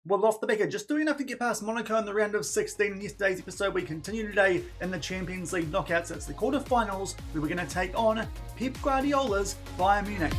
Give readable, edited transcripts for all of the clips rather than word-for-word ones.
Well, off the back of just doing enough to get past Monaco in the round of 16 in yesterday's episode, we continue today in the Champions League knockouts. It's the quarterfinals where we're going to take on Pep Guardiola's Bayern Munich.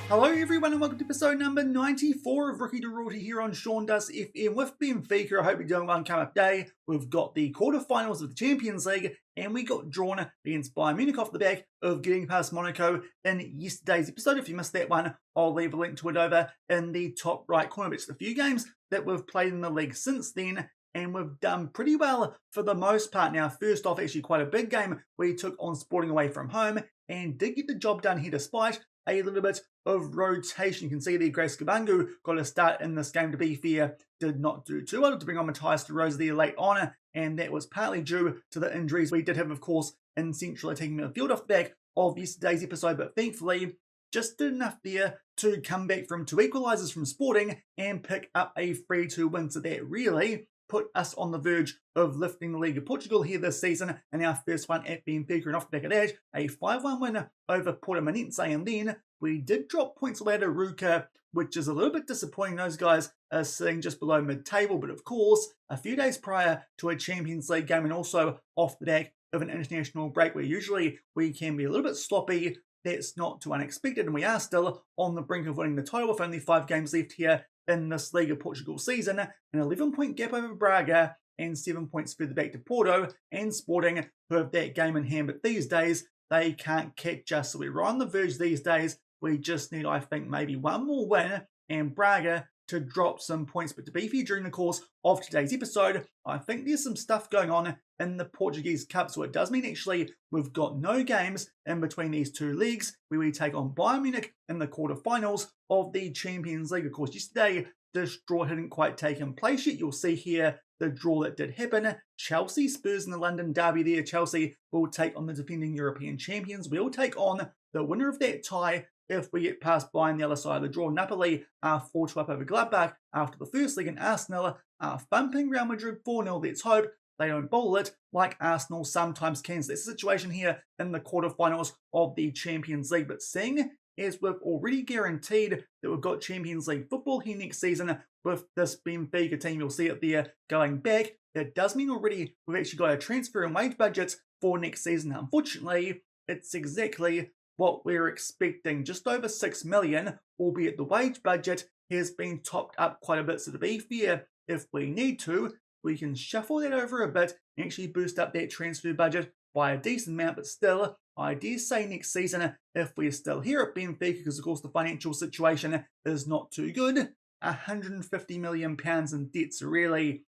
Hello everyone and welcome to episode number 94 of Rookie to Royalty here on Shaun Does FM with Benfica. I hope you're doing well and come up day. We've got the quarterfinals of the Champions League and we got drawn against Bayern Munich off the back of getting past Monaco in yesterday's episode. If you missed that one, I'll leave a link to it over in the top right corner. It's a few games that we've played in the league since then and we've done pretty well for the most part. Now, first off, actually quite a big game we took on Sporting away from home and did get the job done here despite a little bit of rotation. You can see there Grace Kabangu got a start in this game. To be fair, did not do too well to bring on Matthias de Rosa there late on, and that was partly due to the injuries we did have, of course, in central attacking midfield off the back of yesterday's episode, but thankfully just did enough there to come back from two equalisers from Sporting and pick up a 3-2 win. So that really put us on the verge of lifting the League of Portugal here this season, and our first one at Benfica, and off the back of that, a 5-1 win over Portimonense, and then we did drop points away to Ruka, which is a little bit disappointing. Those guys are sitting just below mid-table, but of course, a few days prior to a Champions League game and also off the back of an international break where usually we can be a little bit sloppy, that's not too unexpected, and we are still on the brink of winning the title with only 5 games left here in this League of Portugal season, an 11-point gap over Braga and 7 points further back to Porto and Sporting, who have that game in hand, but these days they can't catch us, so we're right on the verge these days. We just need, I think, maybe one more win and Braga to drop some points. But to be fair, during the course of today's episode, I think there's some stuff going on in the Portuguese Cup. So it does mean actually we've got no games in between these two leagues where we take on Bayern Munich in the quarterfinals of the Champions League. Of course, yesterday this draw hadn't quite taken place yet. You'll see here the draw that did happen. Chelsea, Spurs in the London derby there. Chelsea will take on the defending European champions. We'll take on the winner of that tie if we get past Bayern the other side of the draw. Napoli are 4-2 up over Gladbach after the first leg, and Arsenal are thumping Real Madrid 4-0. Let's hope they don't bowl it like Arsenal sometimes can. So that's the situation here in the quarterfinals of the Champions League. But seeing as we've already guaranteed that we've got Champions League football here next season with this Benfica team, you'll see it there going back, it does mean already we've actually got a transfer and wage budget for next season. Unfortunately, it's exactly what we're expecting, just over 6 million, albeit the wage budget has been topped up quite a bit. So to be fair, if we need to, we can shuffle that over a bit and actually boost up that transfer budget by a decent amount. But still, I dare say next season, if we're still here at Benfica, because of course the financial situation is not too good, £150 million in debt. So really,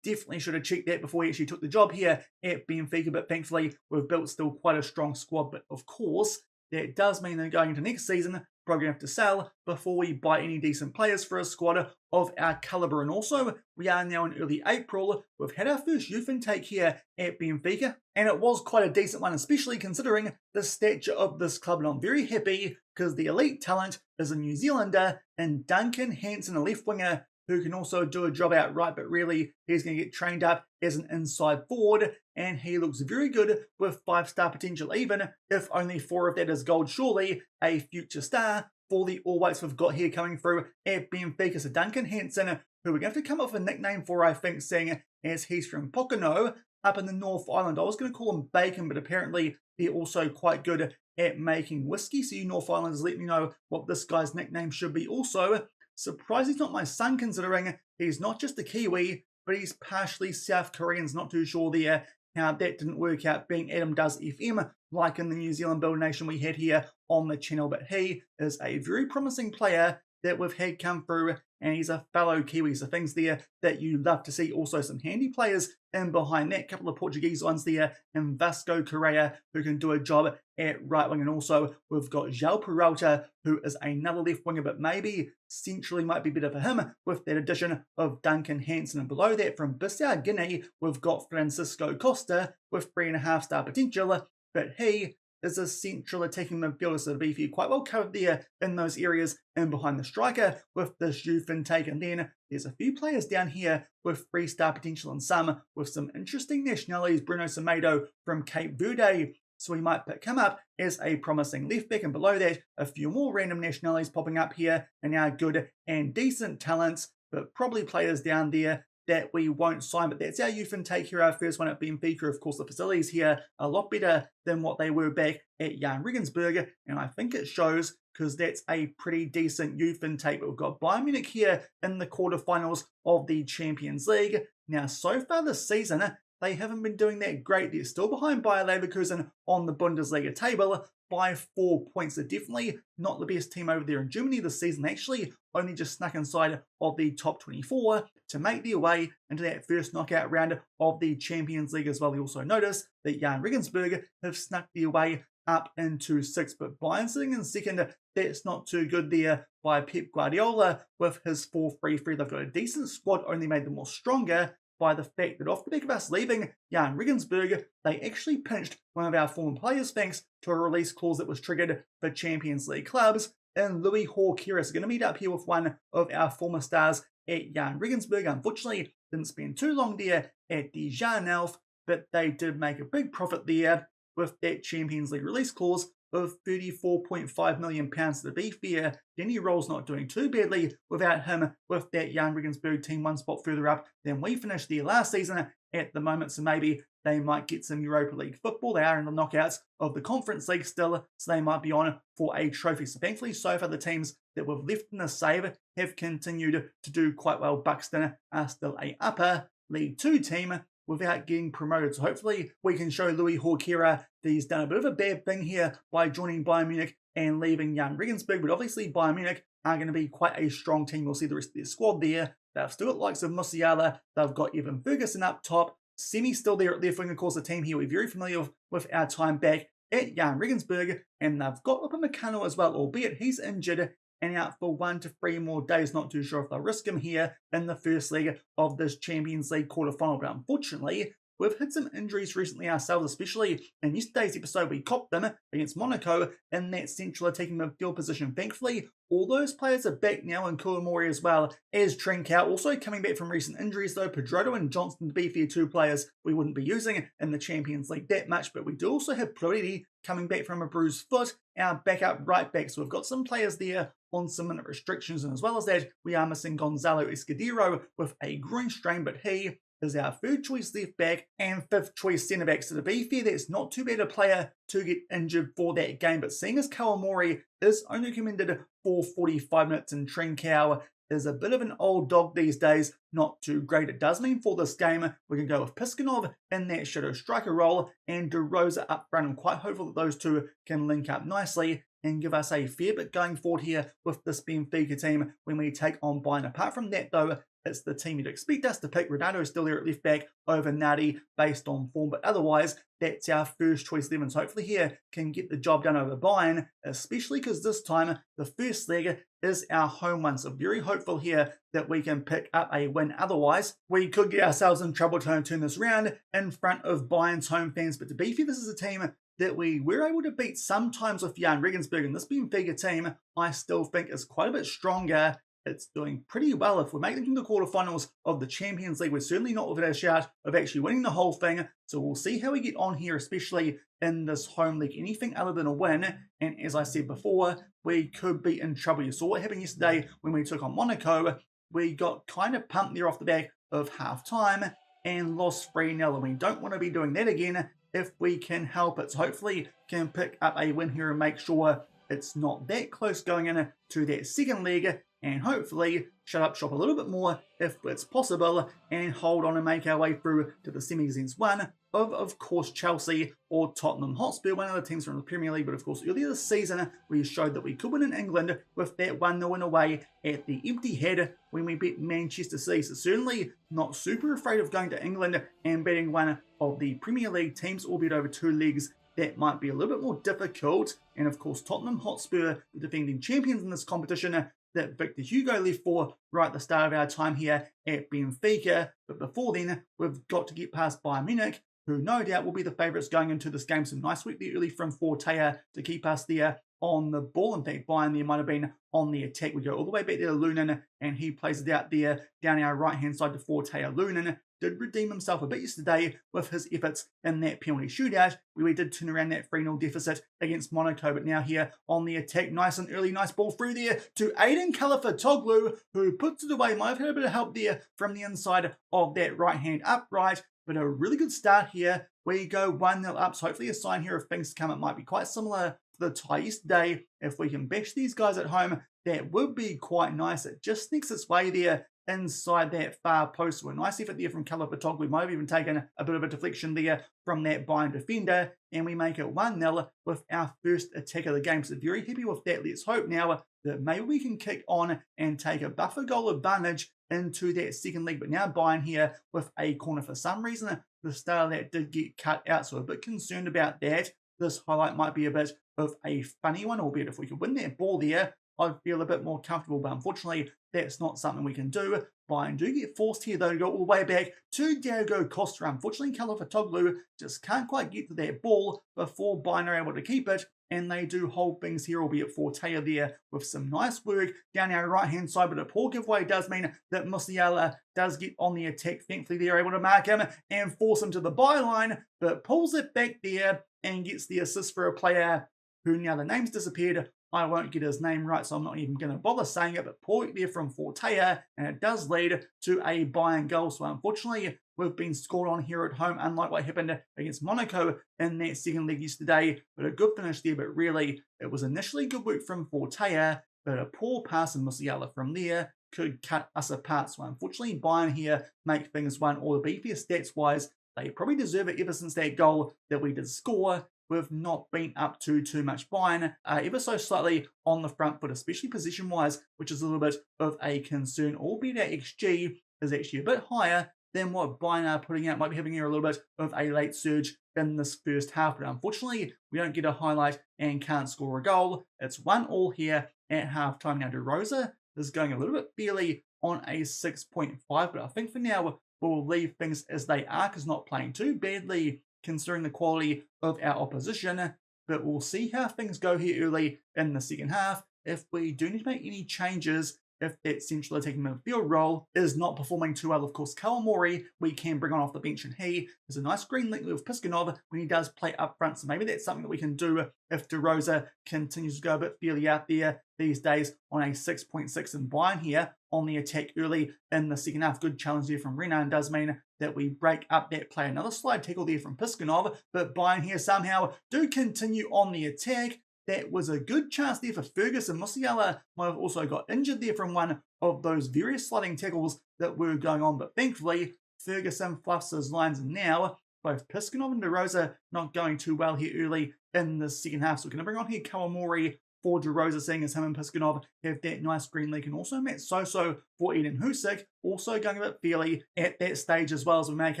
definitely should have checked that before we actually took the job here at Benfica. But thankfully, we've built still quite a strong squad. But of course, that does mean that going into next season, probably going to have to sell before we buy any decent players for a squad of our calibre. And also, we are now in early April. We've had our first youth intake here at Benfica, and it was quite a decent one, especially considering the stature of this club. And I'm very happy because the elite talent is a New Zealander and Duncan Hansen, a left winger, who can also do a job outright, but really he's going to get trained up as an inside forward, and he looks very good with 5-star potential, even if only 4 of that is gold. Surely a future star for the All Whites we've got here coming through at Benfica. So Duncan Hansen, who we're going to have to come up with a nickname for, I think, seeing as he's from Pocono up in the North Island. I was going to call him Bacon, but apparently they're also quite good at making whiskey. So you North Islanders, let me know what this guy's nickname should be. Also, surprised he's not my son, considering he's not just a Kiwi, but he's partially South Korean. Not too sure there how that didn't work out being Adam Does FM, like in the New Zealand Build Nation we had here on the channel. But he is a very promising player that we've had come through, and he's a fellow Kiwi. So things there that you love to see. Also some handy players in behind that. Couple of Portuguese ones there, and Vasco Correa, who can do a job at right wing. And also we've got João Peralta, who is another left winger, but maybe centrally might be better for him with that addition of Duncan Hansen. And below that, from Bissau Guinea, we've got Francisco Costa with 3.5-star potential, but he is a central attacking midfielder, so to be fair, quite well covered there in those areas and behind the striker with this youth intake. And then there's a few players down here with 3-star potential and some with some interesting nationalities. Bruno Semedo from Cape Verde, so we might pick him up as a promising left back, and below that, a few more random nationalities popping up here, and our good and decent talents, but probably players down there that we won't sign. But that's our youth intake here, our first one at Benfica. Of course, the facilities here are a lot better than what they were back at Jan Regensburg, and I think it shows because that's a pretty decent youth intake. But we've got Bayern Munich here in the quarterfinals of the Champions League. Now, so far this season, they haven't been doing that great. They're still behind Bayer Leverkusen on the Bundesliga table by 4 points. They're definitely not the best team over there in Germany this season. Actually, only just snuck inside of the top 24 to make their way into that first knockout round of the Champions League as well. We also notice that Jan Regensburg have snuck their way up into 6th, but Bayern sitting in 2nd. That's not too good there by Pep Guardiola with his 4-3-3. They've got a decent squad, only made them more stronger by the fact that off the back of us leaving Jan Regensburg, they actually pinched one of our former players thanks to a release clause that was triggered for Champions League clubs. And Louis Hawkera is going to meet up here with one of our former stars at Jan Regensburg. Unfortunately, didn't spend too long there at the Janelf, but they did make a big profit there with that Champions League release clause of £34.5 million. To be fair, Danny Roll's not doing too badly without him with that Jan Regensburg team one spot further up than we finished there last season at the moment, so maybe they might get some Europa League football. They are in the knockouts of the Conference League still, so they might be on for a trophy. So thankfully, so far the teams that we've left in the save have continued to do quite well. Buxton are still a upper League 2 team without getting promoted. So hopefully we can show Louis Hawkera that he's done a bit of a bad thing here by joining Bayern Munich and leaving Jan Regensburg. But obviously Bayern Munich are going to be quite a strong team. We'll see the rest of their squad there. They've still got the likes of Musiala. They've got Evan Ferguson up top. Semi still there at left wing. Of course, the team here we're very familiar with our time back at Jan Regensburg. And they've got Upamecano as well, albeit he's injured and out for 1 to 3 more days. Not too sure if they'll risk him here in the first leg of this Champions League quarterfinal. But unfortunately, we've had some injuries recently ourselves, especially in yesterday's episode. We copped them against Monaco in that central attacking midfield position. Thankfully, all those players are back now, and Kouamori as well as Trincao. Also coming back from recent injuries though, Pedroto and Johnson, to be fair, 2 players we wouldn't be using in the Champions League that much. But we do also have Pluriti coming back from a bruised foot, our backup right back. So we've got some players there on some minute restrictions, and as well as that, we are missing Gonzalo Escudero with a groin strain, but he is our 3rd choice left back and 5th choice centre back. So to be fair, that's not too bad a player to get injured for that game. But seeing as Kouamori is only recommended for 45 minutes and Trincao is a bit of an old dog these days, not too great. It does mean for this game, we can go with Piskunov in that shadow striker role and De Rosa up front. I'm quite hopeful that those two can link up nicely and give us a fair bit going forward here with this Benfica team when we take on Bayern. Apart from that though, it's the team you'd expect us to pick. Ronaldo is still there at left back over Nadi based on form, but otherwise, that's our first choice 11. So hopefully here can get the job done over Bayern, especially because this time the first leg is our home one. So very hopeful here that we can pick up a win. Otherwise, we could get ourselves in trouble trying to turn this around in front of Bayern's home fans. But to be fair, this is a team that we were able to beat sometimes with Jan Regensburg, and this Benfica team I still think is quite a bit stronger. It's doing pretty well. If we make it to the quarterfinals of the Champions League, we're certainly not without a shout of actually winning the whole thing. So we'll see how we get on here, especially in this home league. Anything other than a win, and as I said before, we could be in trouble. You saw what happened yesterday when we took on Monaco. We got kind of pumped there off the back of half-time and lost 3-0, and we don't want to be doing that again if we can help it. So hopefully can pick up a win here and make sure it's not that close going into that second leg, and hopefully shut up shop a little bit more if it's possible and hold on and make our way through to the semis against one of course, Chelsea or Tottenham Hotspur, one of the teams from the Premier League. But of course, earlier this season, we showed that we could win in England with that 1-0 win away at the Empty Head when we beat Manchester City. So certainly not super afraid of going to England and beating one of the Premier League teams, albeit over 2 legs. That might be a little bit more difficult. And of course, Tottenham Hotspur, the defending champions in this competition, that Victor Hugo left for right at the start of our time here at Benfica. But before then, we've got to get past Bayern Munich, who no doubt will be the favourites going into this game. Some nice work there early from Fortea to keep us there on the ball. In fact, Bayern there might have been on the attack. We go all the way back there to Lunin, and he plays it out there down our right-hand side to Fortea. Lunin did redeem himself a bit yesterday with his efforts in that penalty shootout, where we did turn around that 3-0 deficit against Monaco. But now here on the attack, nice and early, nice ball through there to Aiden Calafat-Toglu, who puts it away. Might have had a bit of help there from the inside of that right-hand upright, but a really good start here. We go 1-0 up, so hopefully a sign here of things to come. It might be quite similar to the tie yesterday. If we can bash these guys at home, that would be quite nice. It just sneaks its way there inside that far post. So a nice effort there from Calafat-Toglu. We might have even taken a bit of a deflection there from that Bayern defender, and we make it 1-0 with our first attack of the game. So very happy with that. Let's hope now that maybe we can kick on and take a buffer goal advantage into that second leg. But now Bayern here with a corner. For some reason, the start of that did get cut out, so a bit concerned about that. This highlight might be a bit of a funny one, albeit if we could win that ball there, I'd feel a bit more comfortable, but unfortunately, that's not something we can do. Bayern do get forced here, though, to go all the way back to Diego Costa. Unfortunately, Calafat-Toglu just can't quite get to that ball before Bayern are able to keep it, and they do hold things here, albeit Fortea there with some nice work down our right-hand side, but a poor giveaway does mean that Musiala does get on the attack. Thankfully, they're able to mark him and force him to the byline, but pulls it back there and gets the assist for a player who now the name's disappeared. I won't get his name right, so I'm not even going to bother saying it, but poor there from Fortea, and it does lead to a Bayern goal. So unfortunately, we've been scored on here at home, unlike what happened against Monaco in that second leg yesterday. But a good finish there, but really, it was initially good work from Fortea, but a poor pass in Musiala from there could cut us apart. So unfortunately, Bayern here make things 1 or the beefier stats-wise. They probably deserve it ever since that goal that we did score. We've not been up to too much. Bayern ever so slightly on the front foot, especially position-wise, which is a little bit of a concern, albeit our XG is actually a bit higher than what Bayern are putting out. Might be having here a little bit of a late surge in this first half, but unfortunately, we don't get a highlight and can't score a goal. It's 1-1 here at halftime. Now, De Rosa is going a little bit fairly on a 6.5, but I think for now, we'll leave things as they are, because not playing too badly considering the quality of our opposition, but we'll see how things go here early in the second half. If we do need to make any changes, if that central attacking midfield role is not performing too well, of course, Kawamori, we can bring on off the bench, and he is a nice green link with Piskunov when he does play up front, so maybe that's something that we can do if De Rosa continues to go a bit fairly out there these days on a 6.6 in Bayern here on the attack early in the second half. Good challenge there from Renan does mean that we break up that play. Another slide tackle there from Piskunov, but Bayern here somehow do continue on the attack. That was a good chance there for Ferguson. Musiala might have also got injured there from one of those various sliding tackles that were going on, but thankfully Ferguson fluffs his lines, and now both Piskunov and De Rosa not going too well here early in the second half. So we're going to bring on here Kawamori for De Rosa, seeing as him and Piskunov have that nice green league, and also Matt Soso for Eden Husik, also going a bit fairly at that stage as well, as we make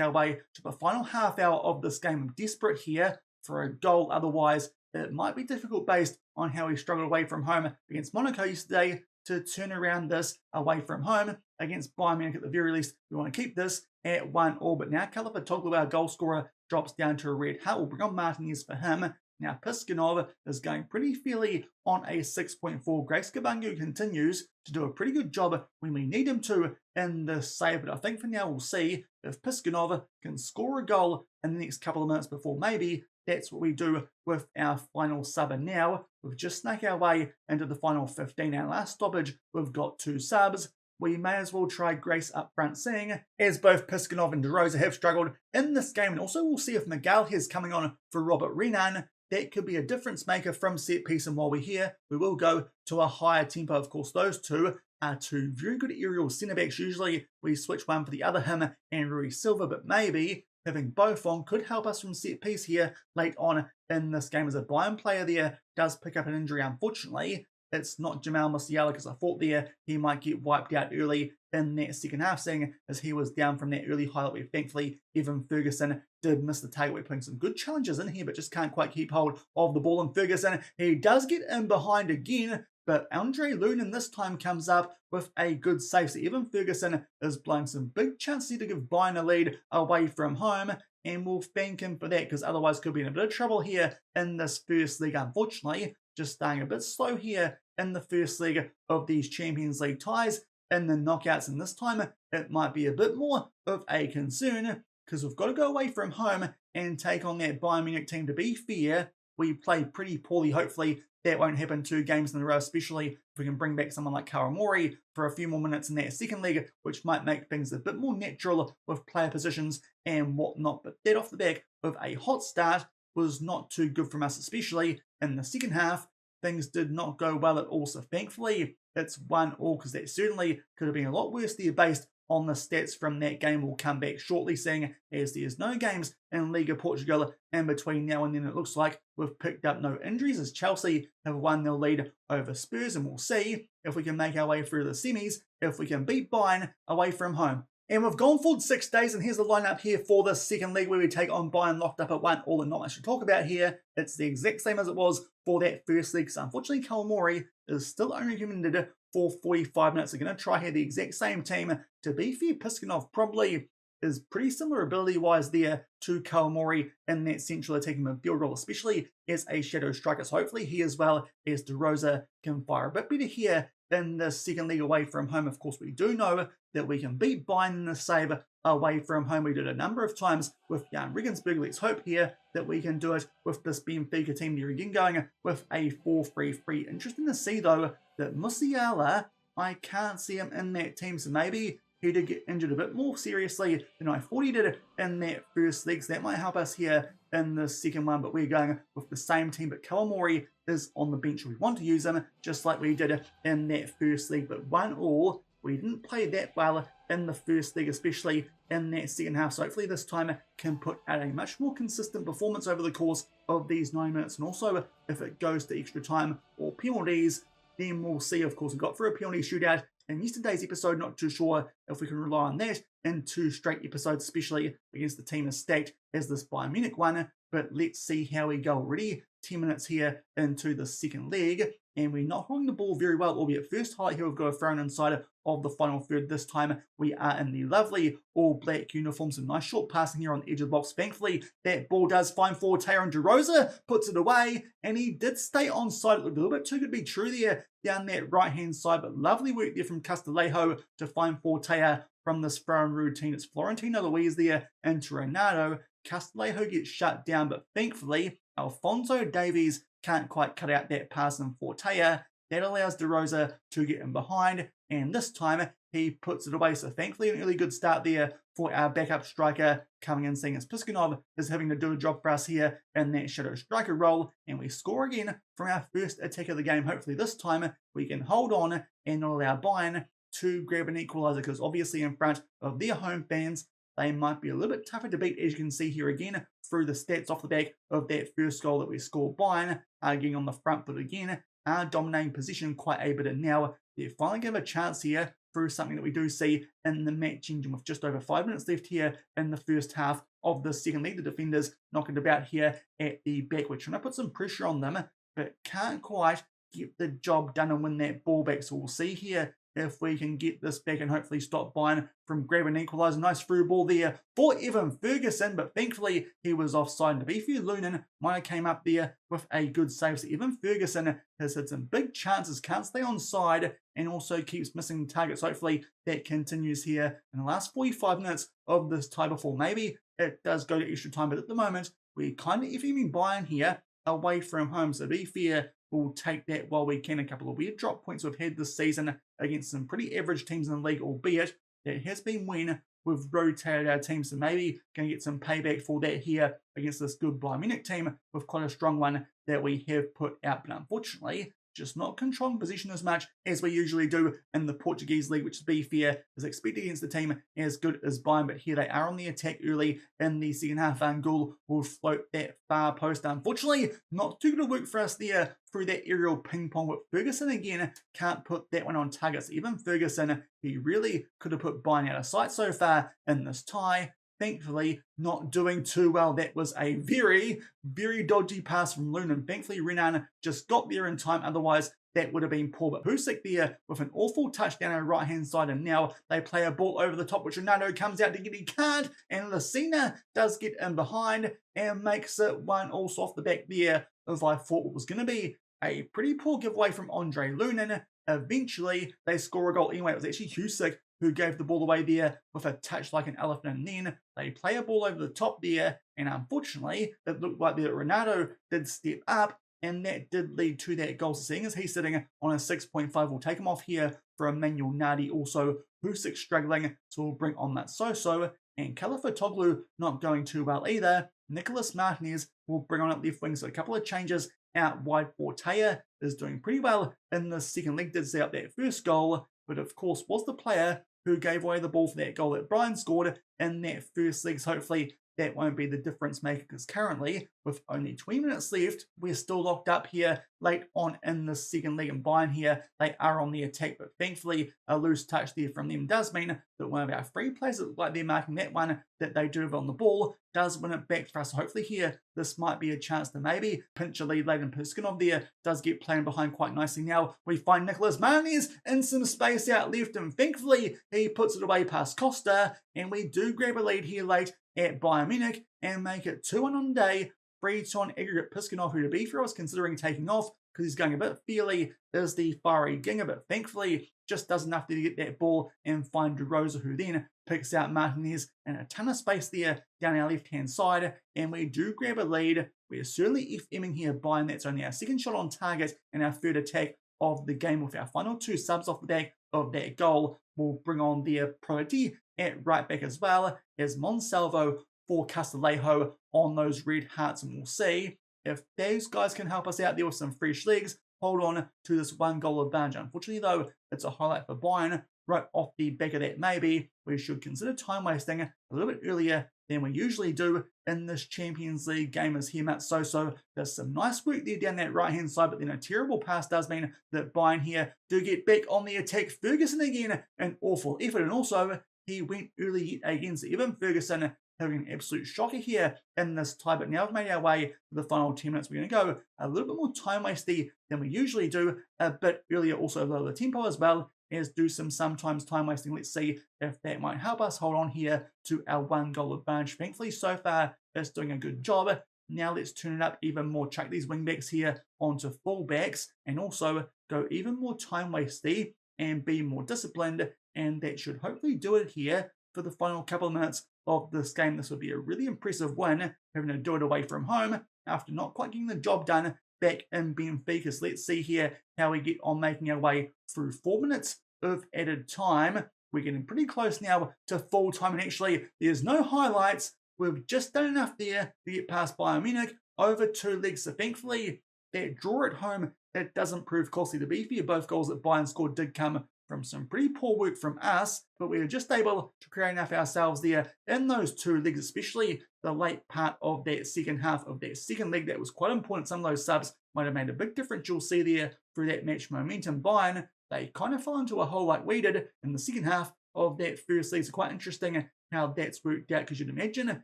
our way to the final half hour of this game. I'm desperate here for a goal, otherwise it might be difficult based on how he struggled away from home against Monaco yesterday to turn around this away from home against Bayern Munich. At the very least, we want to keep this at 1-1. But now Calafat-Toglu, our goal scorer, drops down to a red hat. We'll bring on Martinez for him. Now Piskunov is going pretty fairly on a 6.4. Grace Kabangu continues to do a pretty good job when we need him to in the save, but I think for now we'll see if Piskunov can score a goal in the next couple of minutes before maybe that's what we do with our final sub. And now we've just snuck our way into the final 15. Our last stoppage, we've got 2 subs. We may as well try Grace up front, seeing as both Piskunov and De Rosa have struggled in this game. And also we'll see if Miguel is coming on for Robert Renan. That could be a difference maker from set piece, and while we're here, we will go to a higher tempo. Of course, those two are 2 very good aerial centre backs. Usually we switch one for the other, him and Rui Silva, but maybe having both on could help us from set piece here late on in this game, as a Bayern player there does pick up an injury. Unfortunately, it's not Jamal Musiala, because I thought there he might get wiped out early in that second half, seeing as he was down from that early highlight where thankfully Evan Ferguson did miss the target. We're putting some good challenges in here, but just can't quite keep hold of the ball. And Ferguson, he does get in behind again, but Andre Lunin this time comes up with a good save. So Evan Ferguson is blowing some big chances to give Bayern a lead away from home, and we'll thank him for that, because otherwise could be in a bit of trouble here in this first league. Unfortunately, just staying a bit slow here in the first leg of these Champions League ties. in the knockouts, and this time it might be a bit more of a concern because we've got to go away from home and take on that Bayern Munich team. To be fair, we played pretty poorly. Hopefully that won't happen 2 games in a row, especially if we can bring back someone like Kawamori for a few more minutes in that second leg, which might make things a bit more natural with player positions and whatnot. But that off the back of a hot start was not too good from us, especially in the second half. Things did not go well at all, so thankfully it's 1-1 because that certainly could have been a lot worse there based on the stats from that game. We'll come back shortly, seeing as there's no games in Liga Portugal in between now and then. It looks like we've picked up no injuries as Chelsea have 1-0 lead over Spurs, and we'll see if we can make our way through the semis, if we can beat Bayern away from home. And we've gone forward 6 days, and here's the lineup here for the second leg where we take on Bayern locked up at 1-1 and not much to talk about here. It's the exact same as it was for that first leg, so unfortunately Kawamori is still only recommended for 45 minutes. We're going to try here the exact same team. To be fair, Piskunov probably is pretty similar ability-wise there to Kawamori in that central attacking midfield role, especially as a shadow striker. So hopefully he as well as De Rosa can fire a bit better here in the second leg away from home. Of course, we do know that we can beat Bayern in the save away from home. We did a number of times with Jan Regensburg. Let's hope here that we can do it with this Benfica team there again, going with a 4-3-3. Interesting to see, though, that Musiala, I can't see him in that team, so maybe he did get injured a bit more seriously than I thought he did in that first leg, so that might help us here in the second one. But we're going with the same team, but Kawamori is on the bench. We want to use him just like we did in that first leg, but 1-1. We didn't play that well in the first leg, especially in that second half. So hopefully this time can put out a much more consistent performance over the course of these 9 minutes. And also, if it goes to extra time or penalties, then we'll see. Of course, we got through a penalty shootout in yesterday's episode. Not too sure if we can rely on that in 2 straight episodes, especially against the team as stacked as this Bayern Munich one. But let's see how we go. Already 10 minutes here into the second leg, and we're not holding the ball very well, albeit first highlight here we've got a thrown inside of the final third. This time we are in the lovely all black uniforms. A nice short passing here on the edge of the box. Thankfully that ball does find forward Taylor, and De Rosa puts it away, and he did stay onside. It looked a little bit too good to be true there down that right hand side, but lovely work there from Castillejo to find forward Taylor from this throw-in routine. It's Florentino Luis there into Ronaldo. Castillejo gets shut down, but thankfully Alphonso Davies can't quite cut out that pass in Fortea. That allows De Rosa to get in behind, and this time he puts it away. So thankfully an really good start there for our backup striker coming in, seeing as Piskunov is having to do a job for us here in that shadow striker role, and we score again from our first attack of the game. Hopefully this time we can hold on and not allow Bayern to grab an equaliser, because obviously in front of their home fans they might be a little bit tougher to beat, as you can see here again through the stats off the back of that first goal that we scored. Bayern are getting on the front foot again, are dominating position quite a bit, and now they're finally going to have a chance here through something that we do see in the match engine with just over 5 minutes left here in the first half of the second leg. The defenders knocking about here at the back. We're trying to put some pressure on them, but can't quite get the job done and win that ball back. So we'll see here if we can get this back and hopefully stop Bayern from grabbing an equaliser. Nice through ball there for Evan Ferguson, but thankfully he was offside. And Nabifu Lunin might have came up there with a good save. So Evan Ferguson has had some big chances, can't stay on side, and also keeps missing targets. Hopefully that continues here in the last 45 minutes of this tie before maybe it does go to extra time. But at the moment, we're kind of FMing Bayern here away from home. So to be fair, we'll take that while we can. A couple of weird drop points we've had this season against some pretty average teams in the league, albeit it has been when we've rotated our team, so maybe going to get some payback for that here against this good Bayern Munich team with quite a strong one that we have put out. But unfortunately, just not controlling possession as much as we usually do in the Portuguese league, which to be fair is expected against the team as good as Bayern. But here they are on the attack early in the second half. Van Gaal will float that far post. Unfortunately, not too good a work for us there through that aerial ping pong with Ferguson again. Can't put that one on target. So even Ferguson, he really could have put Bayern out of sight so far in this tie. Thankfully, not doing too well. That was a very, very dodgy pass from Lunin. Thankfully, Renan just got there in time. Otherwise, that would have been poor. But Husik there with an awful touchdown on the right-hand side. And now they play a ball over the top, which Ronaldo comes out to get. He can't. And Lucena does get in behind and makes it 1 also off the back there of I thought it was going to be a pretty poor giveaway from Andre Lunin. Eventually, they score a goal anyway. It was actually Husick who gave the ball away there with a touch like an elephant, and then they play a ball over the top there, and unfortunately, it looked like that Ronaldo did step up, and that did lead to that goal. So seeing as he's sitting on a 6.5, we'll take him off here for Emmanuel Nardi. Also, Husick struggling, so we'll bring on that So-So, and Calafotoglu not going too well either. Nicolas Martinez will bring on at left wing, so a couple of changes out wide. Fortea is doing pretty well in the second leg, did set up that first goal, but of course was the player who gave away the ball for that goal that Bayern scored in that first leg. So hopefully that won't be the difference maker, because currently, with only 20 minutes left, we're still locked up here late on in the second leg. And Bayern here, they are on the attack, but thankfully a loose touch there from them does mean that one of our free plays, like they're marking that one that they do have on the ball, does win it back for us. So hopefully here, this might be a chance to maybe pinch a lead late, and Piskinov there does get playing behind quite nicely. Now we find Nicolas Martinez in some space out left, and thankfully he puts it away past Costa, and we do grab a lead here late at Bayern Munich and make it 2-1 on the day. 3-2 aggregate. Piskinov, who to be fair, I was considering taking off because he's going a bit feely, is the fiery ginger, but thankfully just does enough to get that ball and find De Rosa, who then picks out Martinez, and a ton of space there down our left-hand side, and we do grab a lead. We're certainly FMing here. Bayern, that's only our second shot on target and our third attack of the game, with our final two subs off the back of that goal. We'll bring on their Proti at right back as well as Monsalvo for Castillejo on those red hearts, and we'll see if those guys can help us out there with some fresh legs, hold on to this one goal advantage. Unfortunately though, it's a highlight for Bayern. Right off the back of that, maybe we should consider time wasting a little bit earlier than we usually do in this Champions League game, as here Matt So-So does some nice work there down that right hand side, but then a terrible pass does mean that Bayern here do get back on the attack. Ferguson again, an awful effort, and also he went early against Evan Ferguson, having an absolute shocker here in this tie. But now we've made our way to the final 10 minutes. We're going to go a little bit more time wasty than we usually do, a bit earlier, also lower the tempo as well, as do sometimes time wasting. Let's see if that might help us hold on here to our one goal advantage. Thankfully, so far, it's doing a good job. Now let's turn it up even more, chuck these wingbacks here onto fullbacks, and also go even more time wasty and be more disciplined, and that should hopefully do it here for the final couple of minutes of this game. This would be a really impressive win, having to do it away from home after not quite getting the job done back in Benfica. So let's see here how we get on making our way through 4 minutes of added time. We're getting pretty close now to full time, and actually there's no highlights. We've just done enough there to get past Bayern Munich over 2 legs. So thankfully that draw at home, it doesn't prove costly. To be fair, both goals that Bayern scored did come from some pretty poor work from us, but we were just able to create enough ourselves there in those 2 legs, especially the late part of that second half of that second leg. That was quite important. Some of those subs might have made a big difference. You'll see there through that match momentum. Bayern, they kind of fell into a hole like we did in the second half of that first leg. So quite interesting how that's worked out, because you'd imagine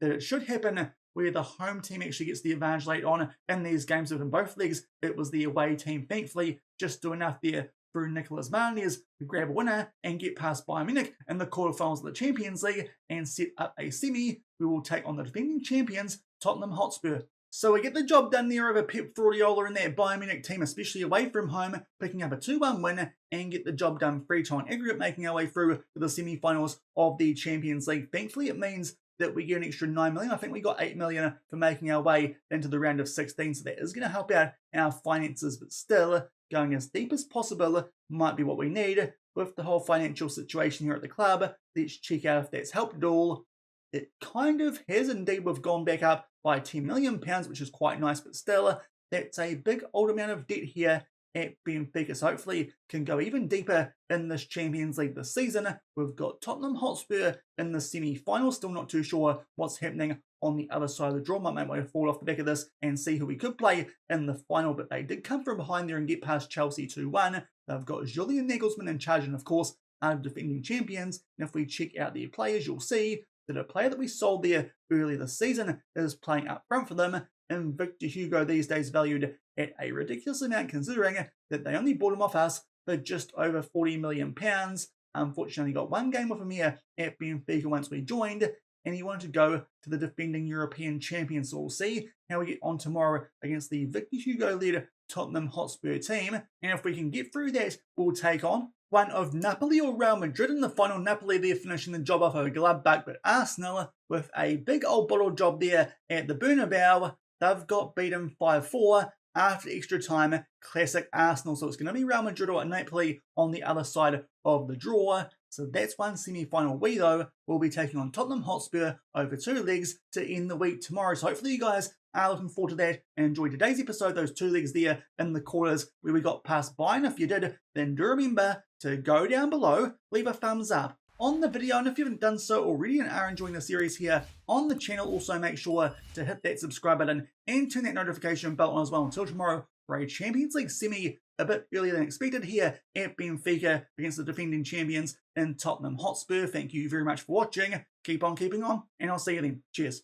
that it should happen where the home team actually gets the advantage late on in these games. Within both legs, it was the away team. Thankfully, just do enough there through Nicolas Martinez to grab a winner and get past Bayern Munich in the quarterfinals of the Champions League and set up a semi. We will take on the defending champions, Tottenham Hotspur. So we get the job done there over Pep Guardiola and that Bayern Munich team, especially away from home, picking up a 2-1 win and get the job done 3-2 aggregate, making our way through to the semi-finals of the Champions League. Thankfully, it means that we get an extra 9 million. I think we got 8 million for making our way into the round of 16, so that is going to help out our finances, but still, going as deep as possible might be what we need with the whole financial situation here at the club. Let's check out if that's helped at all. It kind of has indeed. We've gone back up by £10 million, which is quite nice, but still, that's a big old amount of debt here at Benfica. So hopefully can go even deeper in this Champions League this season. We've got Tottenham Hotspur in the semi-finals. Still not too sure what's happening on the other side of the draw. Might way to fall off the back of this and see who we could play in the final, but they did come from behind there and get past Chelsea 2-1. They've got Julian Nagelsmann in charge, and of course are defending champions. And if we check out their players, you'll see that a player that we sold there earlier this season is playing up front for them, and Victor Hugo, these days valued at a ridiculous amount, considering that they only bought him off us for just over £40 million. Unfortunately, got one game with him here at Benfica once we joined, and he wanted to go to the defending European champions. So we'll see how we get on tomorrow against the Victor Hugo-led Tottenham Hotspur team, and if we can get through that, we'll take on one of Napoli or Real Madrid in the final. Napoli there finishing the job off over Gladbach, but Arsenal with a big old bottle job there at the Bernabeu. They've got beaten 5-4 after extra time. Classic Arsenal, so it's going to be Real Madrid or Napoli on the other side of the draw. So that's one semi-final. We, though, will be taking on Tottenham Hotspur over 2 legs to end the week tomorrow. So hopefully you guys are looking forward to that and enjoy today's episode, those 2 legs there in the quarters where we got past Bayern. If you did, then do remember to go down below, leave a thumbs up on the video, and if you haven't done so already and are enjoying the series here on the channel, also make sure to hit that subscribe button and turn that notification bell on as well. Until tomorrow for a Champions League semi a bit earlier than expected here at Benfica against the defending champions in Tottenham Hotspur. Thank you very much for watching. Keep on keeping on, and I'll see you then. Cheers.